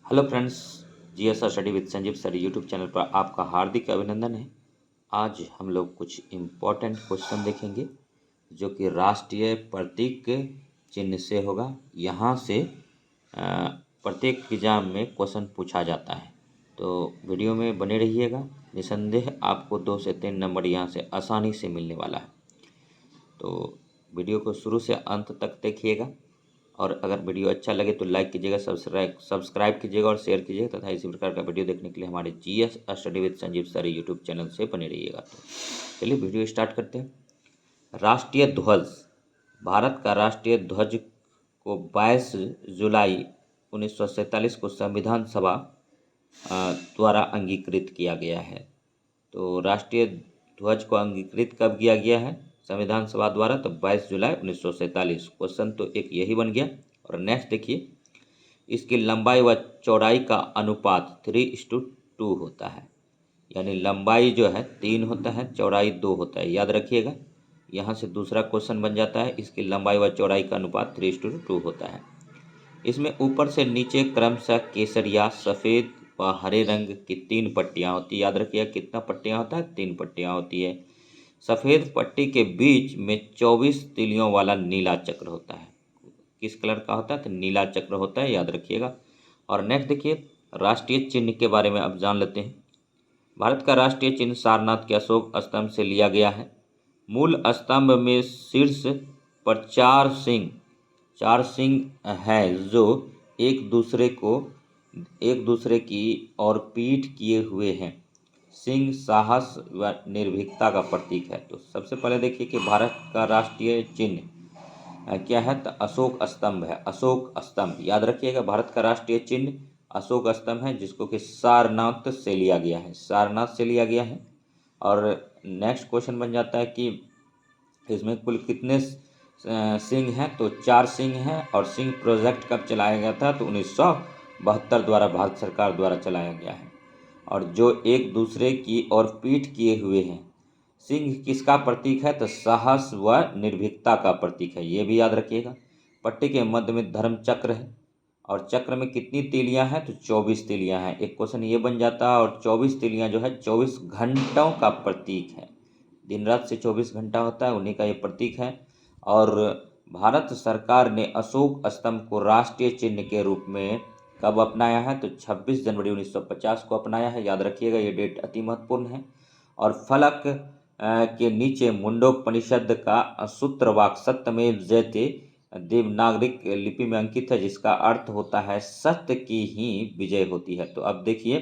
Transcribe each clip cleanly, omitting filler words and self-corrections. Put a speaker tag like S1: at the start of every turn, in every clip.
S1: Hello friends, GSR study with Sanjeev sir YouTube channel पर आपका हार्दिक अभिनंदन है। आज हम लोग कुछ इम्पोर्टेंट क्वेश्चन देखेंगे जो कि राष्ट्रीय प्रतीक चिन्ह से होगा। यहाँ से प्रत्येक एग्जाम में क्वेश्चन पूछा जाता है, तो वीडियो में बने रहिएगा। निसंदेह आपको 2 से 3 नंबर यहाँ से आसानी से मिलने वाला है, तो वीडियो को शुरू से अंत तक देखिएगा। और अगर वीडियो अच्छा लगे तो लाइक कीजिएगा, सब्सक्राइब कीजिएगा और शेयर कीजिएगा तथा इसी प्रकार का वीडियो देखने के लिए हमारे GS study with Sanjeev sir YouTube channel से बने रहिएगा। तो चलिए वीडियो स्टार्ट करते हैं। राष्ट्रीय ध्वज, भारत का राष्ट्रीय ध्वज को 22 जुलाई 1947 को संविधान सभा द्वारा अंगीकृत किया गया है। तो राष्ट्रीय ध्वज को अंगीकृत कब किया गया है संविधान सभा द्वारा? तो 22 जुलाई 1947। क्वेश्चन तो एक यही बन गया। और नेक्स्ट देखिए, इसकी लंबाई व चौड़ाई का अनुपात 3:2 होता है, यानी लंबाई जो है 3 होता है, चौड़ाई 2 होता है, याद रखिएगा। यहाँ से दूसरा क्वेश्चन बन जाता है, इसकी लंबाई व चौड़ाई का अनुपात 3:2 होता है। इसमें ऊपर से नीचे क्रमशः केसरिया, सफ़ेद व हरे रंग की 3 पट्टियाँ होती है। याद रखिएगा कितना पट्टियाँ होता है? 3 पट्टियाँ होती है। सफ़ेद पट्टी के बीच में 24 तीलियों वाला नीला चक्र होता है। किस कलर का होता है? तो नीला चक्र होता है, याद रखिएगा। और नेक्स्ट देखिए, राष्ट्रीय चिन्ह के बारे में अब जान लेते हैं। भारत का राष्ट्रीय चिन्ह सारनाथ के अशोक स्तंभ से लिया गया है। मूल स्तंभ में शीर्ष पर 4 सिंह हैं जो एक दूसरे की ओर पीठ किए हुए हैं। सिंह साहस व निर्भीकता का प्रतीक है। तो सबसे पहले देखिए कि भारत का राष्ट्रीय चिन्ह क्या है? तो अशोक स्तंभ है। अशोक स्तंभ याद रखिएगा, भारत का राष्ट्रीय चिन्ह अशोक स्तंभ है, जिसको कि सारनाथ से लिया गया है। सारनाथ से लिया गया है। और नेक्स्ट क्वेश्चन बन जाता है कि इसमें कुल कितने सिंह हैं? तो 4 सिंह हैं। और सिंह प्रोजेक्ट कब चलाया गया था? तो 1972 द्वारा भारत सरकार द्वारा चलाया गया है। और जो एक दूसरे की ओर पीठ किए हुए हैं, सिंह किसका प्रतीक है? तो साहस व निर्भीकता का प्रतीक है, ये भी याद रखिएगा। पट्टी के मध्य में धर्म चक्र है। और चक्र में कितनी तीलियां हैं? तो 24 तीलियां हैं। एक क्वेश्चन ये बन जाता है। और 24 तीलियां जो है 24 घंटों का प्रतीक है। दिन रात से 24 घंटा होता है, उन्हीं का ये प्रतीक है। और भारत सरकार ने अशोक स्तंभ को राष्ट्रीय चिन्ह के रूप में कब अपनाया है? तो 26 जनवरी 1950 को अपनाया है, याद रखिएगा, ये डेट अति महत्वपूर्ण है। और फलक के नीचे मुंडोपनिषद का सूत्रवाक्य सत्यमेव जयते देवनागरी लिपि में अंकित है, जिसका अर्थ होता है सत्य की ही विजय होती है। तो अब देखिए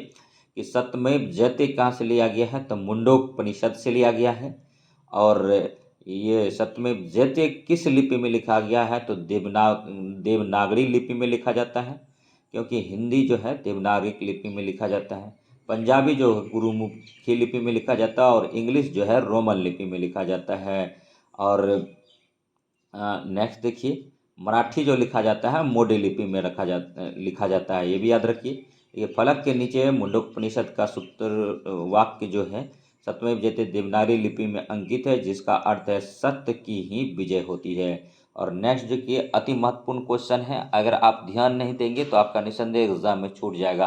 S1: कि सत्यमेव जयते कहाँ से लिया गया है? तो मुंडोपनिषद से लिया गया है। और ये सत्यमेव जयते किस लिपि में लिखा गया है? तो देवनागरी लिपि में लिखा जाता है, क्योंकि हिंदी जो है देवनागरी लिपि में लिखा जाता है। पंजाबी जो गुरुमुखी लिपि में लिखा जाता है। और इंग्लिश जो है रोमन लिपि में लिखा जाता है। और नेक्स्ट देखिए, मराठी जो लिखा जाता है मोडी लिपि में लिखा जाता है, ये भी याद रखिए। ये फलक के नीचे मुंडोपनिषद का सूत्र वाक्य जो है सत्यमेव जयते देवनागरी लिपि में अंकित है, जिसका अर्थ है सत्य की ही विजय होती है। और नेक्स्ट जो कि अति महत्वपूर्ण क्वेश्चन है, अगर आप ध्यान नहीं देंगे तो आपका निसंदेह एग्जाम में छूट जाएगा,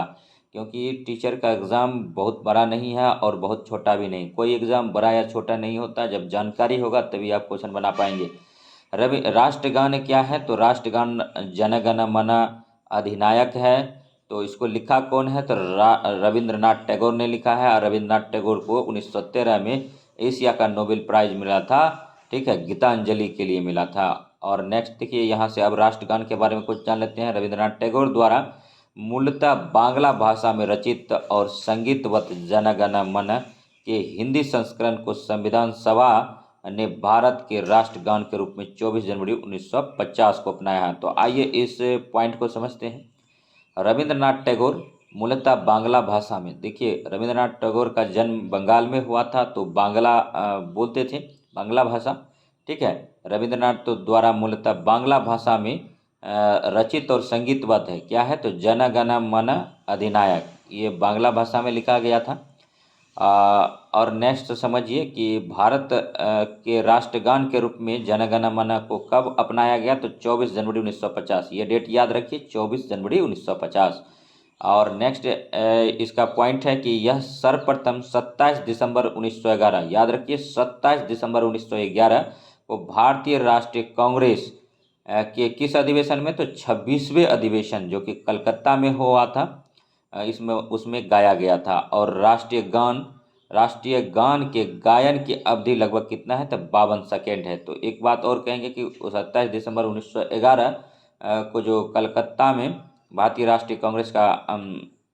S1: क्योंकि टीचर का एग्ज़ाम बहुत बड़ा नहीं है और बहुत छोटा भी नहीं। कोई एग्ज़ाम बड़ा या छोटा नहीं होता, जब जानकारी होगा तभी आप क्वेश्चन बना पाएंगे। राष्ट्रगान क्या है? तो राष्ट्रगान जन गण मन अधिनायक है। तो इसको लिखा कौन है? तो रविंद्रनाथ टैगोर ने लिखा है। और रविंद्रनाथ टैगोर को 1913 में एशिया का नोबेल प्राइज मिला था, ठीक है, गीतांजलि के लिए मिला था। और नेक्स्ट देखिए, यहाँ से अब राष्ट्रगान के बारे में कुछ जान लेते हैं। रविंद्रनाथ टैगोर द्वारा मूलतः बांग्ला भाषा में रचित और संगीतवत जन गण मन के हिंदी संस्करण को संविधान सभा ने भारत के राष्ट्रगान के रूप में 24 जनवरी 1950 को अपनाया है। तो आइए इस पॉइंट को समझते हैं। रविंद्रनाथ टैगोर मूलतः बांग्ला भाषा में, देखिए रविंद्रनाथ टैगोर का जन्म बंगाल में हुआ था, तो बांग्ला बोलते थे, बांग्ला भाषा, ठीक है। रविंद्रनाथ तो द्वारा मूलतः बांग्ला भाषा में रचित और संगीतबद्ध है, क्या है? तो जन गण मन अधिनायक, ये बांग्ला भाषा में लिखा गया था। और नेक्स्ट समझिए कि भारत के राष्ट्रगान के रूप में जन गण मन को कब अपनाया गया? तो 24 जनवरी 1950, ये डेट याद रखिए, 24 जनवरी 1950। और नेक्स्ट इसका पॉइंट है कि यह सर्वप्रथम 27 दिसंबर 1911, याद रखिए 27 दिसंबर 1911 को भारतीय राष्ट्रीय कांग्रेस के किस अधिवेशन में, तो 26वें अधिवेशन जो कि कलकत्ता में हुआ था, इसमें उसमें गाया गया था। और राष्ट्रीय गान के गायन की अवधि लगभग कितना है, तो 52 सेकेंड है। तो एक बात और कहेंगे कि 27 दिसंबर 1911 को जो कलकत्ता में भारतीय राष्ट्रीय कांग्रेस का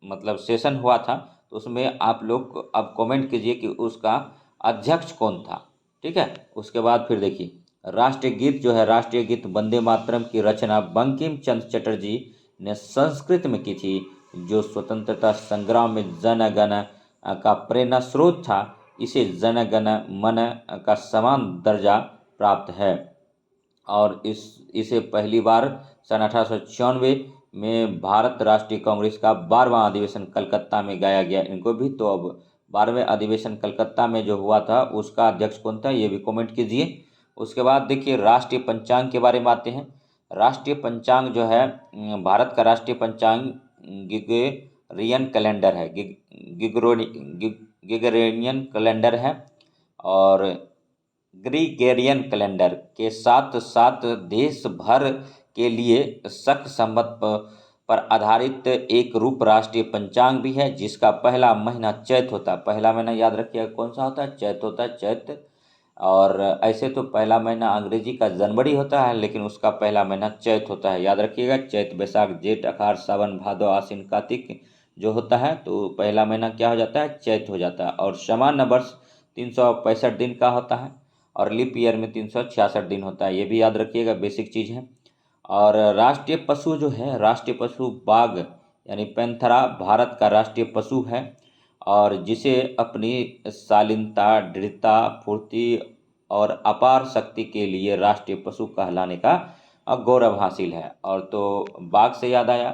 S1: मतलब सेशन हुआ था, तो उसमें आप लोग अब कमेंट कीजिए कि उसका अध्यक्ष कौन था। ठीक है, उसके बाद फिर देखिए राष्ट्रीय गीत जो है, राष्ट्रीय गीत वंदे मातरम की रचना बंकिम चंद्र चटर्जी ने संस्कृत में की थी, जो स्वतंत्रता संग्राम में जन गण का प्रेरणा स्रोत था। इसे जन गण मन का समान दर्जा प्राप्त है और इसे पहली बार सन 1896 में भारत राष्ट्रीय कांग्रेस का 12वां अधिवेशन कलकत्ता में गाया गया इनको भी। तो अब 12वें अधिवेशन कलकत्ता में जो हुआ था उसका अध्यक्ष कौन था, ये भी कमेंट कीजिए। उसके बाद देखिए राष्ट्रीय पंचांग के बारे में आते हैं। राष्ट्रीय पंचांग जो है, भारत का राष्ट्रीय पंचांग गिगोरियन कैलेंडर है, गिगोरियन कैलेंडर है। और ग्रीगेरियन कैलेंडर के साथ साथ देश भर के लिए शक संवत पर आधारित एक रूप राष्ट्रीय पंचांग भी है, जिसका पहला महीना चैत होता है। पहला महीना याद रखिएगा कौन सा होता है, चैत होता है, चैत। और ऐसे तो पहला महीना अंग्रेजी का जनवरी होता है, लेकिन उसका पहला महीना चैत होता है, याद रखिएगा। चैत बैसाख जेठ अखाड़ सावन भादो आश्विन कार्तिक जो होता है, तो पहला महीना क्या हो जाता है, चैत हो जाता है। और सामान्य वर्ष 365 दिन का होता है और लीप ईयर में 366 दिन होता है, ये भी याद रखिएगा, बेसिक चीज़ है। और राष्ट्रीय पशु जो है, राष्ट्रीय पशु बाघ यानी पैंथरा भारत का राष्ट्रीय पशु है और जिसे अपनी शालीनता, दृढ़ता, फुर्ती और अपार शक्ति के लिए राष्ट्रीय पशु कहलाने का गौरव हासिल है। और तो बाघ से याद आया,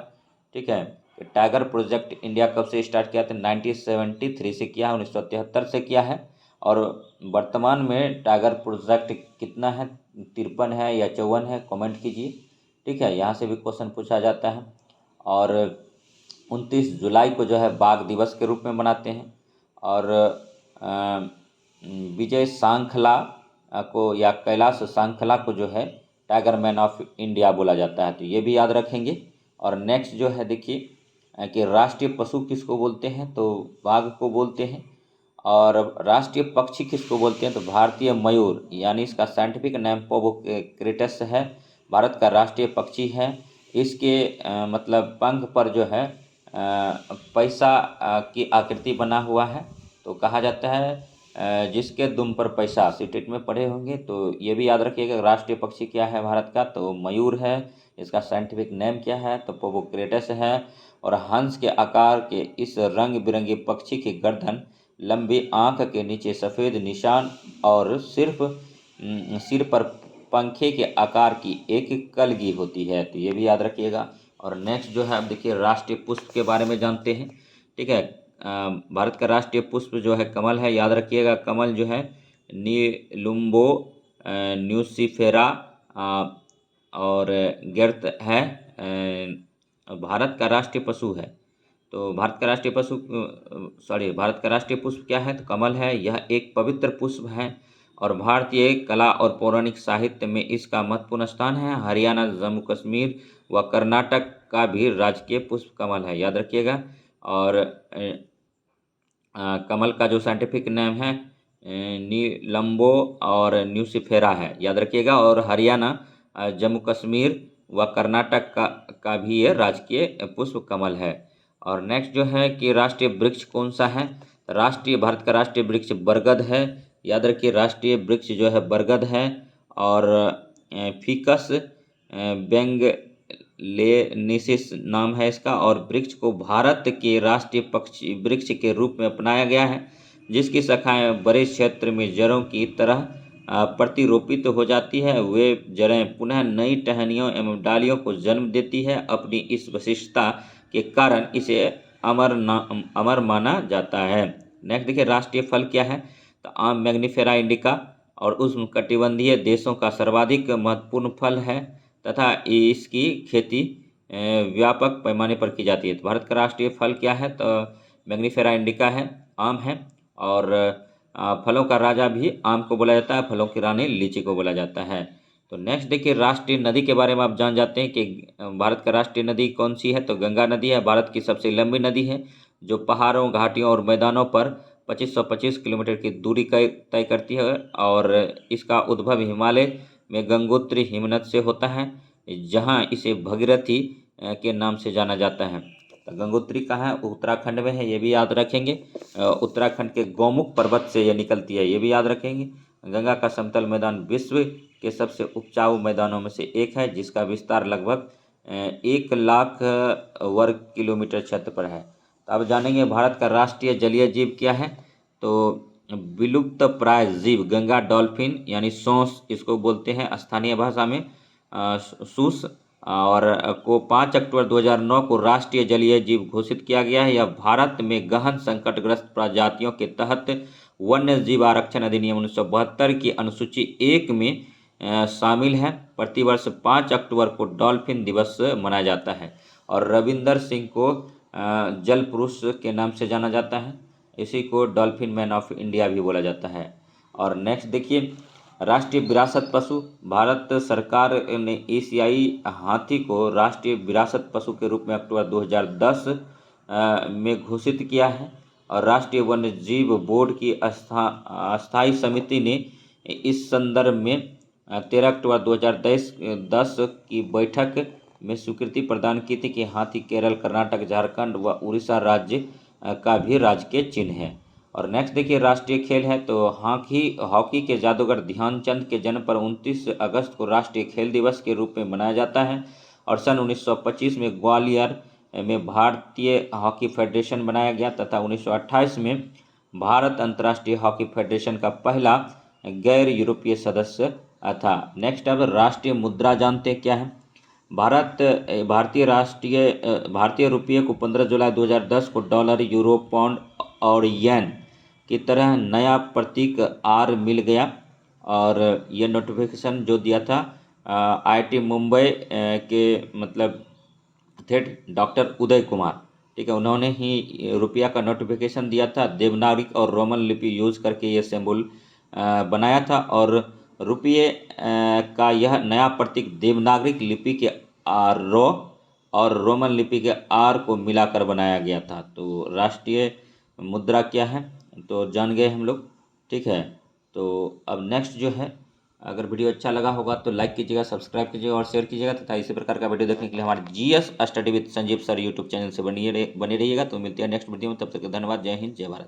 S1: ठीक है, टाइगर प्रोजेक्ट इंडिया कब से स्टार्ट किया था, 1973 से किया है, 1973 से किया है। और वर्तमान में टाइगर प्रोजेक्ट कितना है, 53 है या 54 है, कमेंट कीजिए। ठीक है, यहाँ से भी क्वेश्चन पूछा जाता है। और 29 जुलाई को जो है बाघ दिवस के रूप में मनाते हैं। और विजय सांखला को या कैलाश सांखला को जो है टाइगर मैन ऑफ इंडिया बोला जाता है, तो ये भी याद रखेंगे। और नेक्स्ट जो है देखिए कि राष्ट्रीय पशु किसको बोलते हैं, तो बाघ को बोलते हैं। और राष्ट्रीय पक्षी किसको बोलते हैं, तो भारतीय मयूर यानी इसका साइंटिफिक नेम पोबोक्रेटस है, भारत का राष्ट्रीय पक्षी है। इसके मतलब पंख पर जो है पैसा की आकृति बना हुआ है, तो कहा जाता है जिसके दुम पर पैसा, सीटेट में पढ़े होंगे, तो ये भी याद रखिएगा। राष्ट्रीय पक्षी क्या है भारत का, तो मयूर है। इसका साइंटिफिक नेम क्या है, तो पोबोक्रेटस है। और हंस के आकार के इस रंग बिरंगे पक्षी की गर्दन, लंबी आंख के नीचे सफ़ेद निशान और सिर्फ सिर पर पंखे के आकार की एक कलगी होती है, तो ये भी याद रखिएगा। और नेक्स्ट जो है अब देखिए राष्ट्रीय पुष्प के बारे में जानते हैं। ठीक है, भारत का राष्ट्रीय पुष्प जो है कमल है, याद रखिएगा। कमल जो है नीलुम्बो न्यूसिफेरा और गर्त है, भारत का राष्ट्रीय पशु है। तो भारत का राष्ट्रीय पशु भारत का राष्ट्रीय पुष्प क्या है, तो कमल है। यह एक पवित्र पुष्प है और भारतीय कला और पौराणिक साहित्य में इसका महत्वपूर्ण स्थान है। हरियाणा, जम्मू कश्मीर व कर्नाटक का भी राजकीय पुष्प कमल है, याद रखिएगा। और कमल का जो साइंटिफिक नेम है नीलम्बो और न्यूसिफेरा है, याद रखिएगा। और हरियाणा, जम्मू कश्मीर व कर्नाटक का भी ये राजकीय पुष्प कमल है। और नेक्स्ट जो है कि राष्ट्रीय वृक्ष कौन सा है, भारत का राष्ट्रीय वृक्ष बरगद है, याद रखिए। राष्ट्रीय वृक्ष जो है बरगद है। और फिकस बेंगलेनिसिस नाम है इसका। और वृक्ष को भारत के राष्ट्रीय पक्षी वृक्ष के रूप में अपनाया गया है, जिसकी शाखाएं बड़े क्षेत्र में जड़ों की तरह प्रतिरोपित हो जाती है। वे जड़ें पुनः नई टहनियों एवं डालियों को जन्म देती है। अपनी इस विशिष्टता के कारण इसे अमर माना जाता है। नेक्स्ट देखिए राष्ट्रीय फल क्या है, तो आम मैग्नीफेरा इंडिका और उष्णकटिबंधीय देशों का सर्वाधिक महत्वपूर्ण फल है तथा इसकी खेती व्यापक पैमाने पर की जाती है। तो भारत का राष्ट्रीय फल क्या है? तो मैंगिफेरा इंडिका है, आम है। और फलों का राजा भी आम को बोला जाता है, फलों की रानी लीची को बोला जाता है। तो नेक्स्ट देखिए, राष्ट्रीय नदी के बारे में आप जान जाते हैं कि भारत का राष्ट्रीय नदी कौन सी है? तो गंगा नदी है, भारत की सबसे लंबी नदी है, जो पहाड़ों, घाटियों और मैदानों पर 2525 किलोमीटर की दूरी तय करती है। और इसका उद्भव हिमालय में गंगोत्री हिमनद से होता है, जहाँ इसे भगीरथी के नाम से जाना जाता है। तो गंगोत्री कहाँ है? उत्तराखंड में है, ये भी याद रखेंगे। उत्तराखंड के गौमुख पर्वत से ये निकलती है, ये भी याद रखेंगे। गंगा का समतल मैदान विश्व के सबसे उपजाऊ मैदानों में से एक है, जिसका विस्तार लगभग 1 लाख वर्ग किलोमीटर क्षेत्र पर है। तो अब जानेंगे भारत का राष्ट्रीय जलीय जीव क्या है? तो विलुप्त प्राय जीव गंगा डॉल्फिन यानी सोंस इसको बोलते हैं स्थानीय भाषा में, सूस, और को 5 अक्टूबर 2009 को राष्ट्रीय जलीय जीव घोषित किया गया है। यह भारत में गहन संकटग्रस्त प्रजातियों के तहत वन्य जीव आरक्षण अधिनियम 1972 की अनुसूची 1 में शामिल है। प्रतिवर्ष 5 अक्टूबर को डॉल्फिन दिवस मनाया जाता है। और रविंदर सिंह को जल पुरुष के नाम से जाना जाता है, इसी को डॉल्फिन मैन ऑफ इंडिया भी बोला जाता है। और नेक्स्ट देखिए, राष्ट्रीय विरासत पशु। भारत सरकार ने एशियाई हाथी को राष्ट्रीय विरासत पशु के रूप में अक्टूबर 2010 में घोषित किया है। और राष्ट्रीय वन्य जीव बोर्ड की अस्थायी समिति ने इस संदर्भ में 13 अक्टूबर 2010 की बैठक में स्वीकृति प्रदान की थी कि हाथी केरल, कर्नाटक, झारखंड व उड़ीसा राज्य का भी राजकीय चिन्ह है। और नेक्स्ट देखिए, राष्ट्रीय खेल है तो हॉकी के जादूगर ध्यानचंद के जन्म पर 29 अगस्त को राष्ट्रीय खेल दिवस के रूप में मनाया जाता है। और सन 1925 में ग्वालियर में भारतीय हॉकी फेडरेशन बनाया गया तथा 1928 में भारत अंतर्राष्ट्रीय हॉकी फेडरेशन का पहला गैर यूरोपीय सदस्य था। नेक्स्ट अब राष्ट्रीय मुद्रा जानते हैं क्या है? भारतीय रुपये को 15 जुलाई 2010 को डॉलर, यूरो, पाउंड और येन की तरह नया प्रतीक आर मिल गया। और ये नोटिफिकेशन जो दिया था आईआईटी मुंबई के मतलब थे डॉक्टर उदय कुमार, ठीक है, उन्होंने ही रुपया का नोटिफिकेशन दिया था। देवनागरिक और रोमन लिपि यूज करके ये सिंबल बनाया था। और रुपये का यह नया प्रतीक देवनागरिक लिपि के रो और रोमन लिपि के आर को मिलाकर बनाया गया था। तो राष्ट्रीय मुद्रा क्या है तो जान गए हम लोग, ठीक है। तो अब नेक्स्ट जो है, अगर वीडियो अच्छा लगा होगा तो लाइक कीजिएगा, सब्सक्राइब कीजिएगा और शेयर कीजिएगा तथा इसी प्रकार का वीडियो देखने के लिए हमारे GS study with Sanjeev sir YouTube channel से बने रहिएगा। तो मिलते हैं नेक्स्ट वीडियो में, तब तक धन्यवाद। जय हिंद, जय भारत।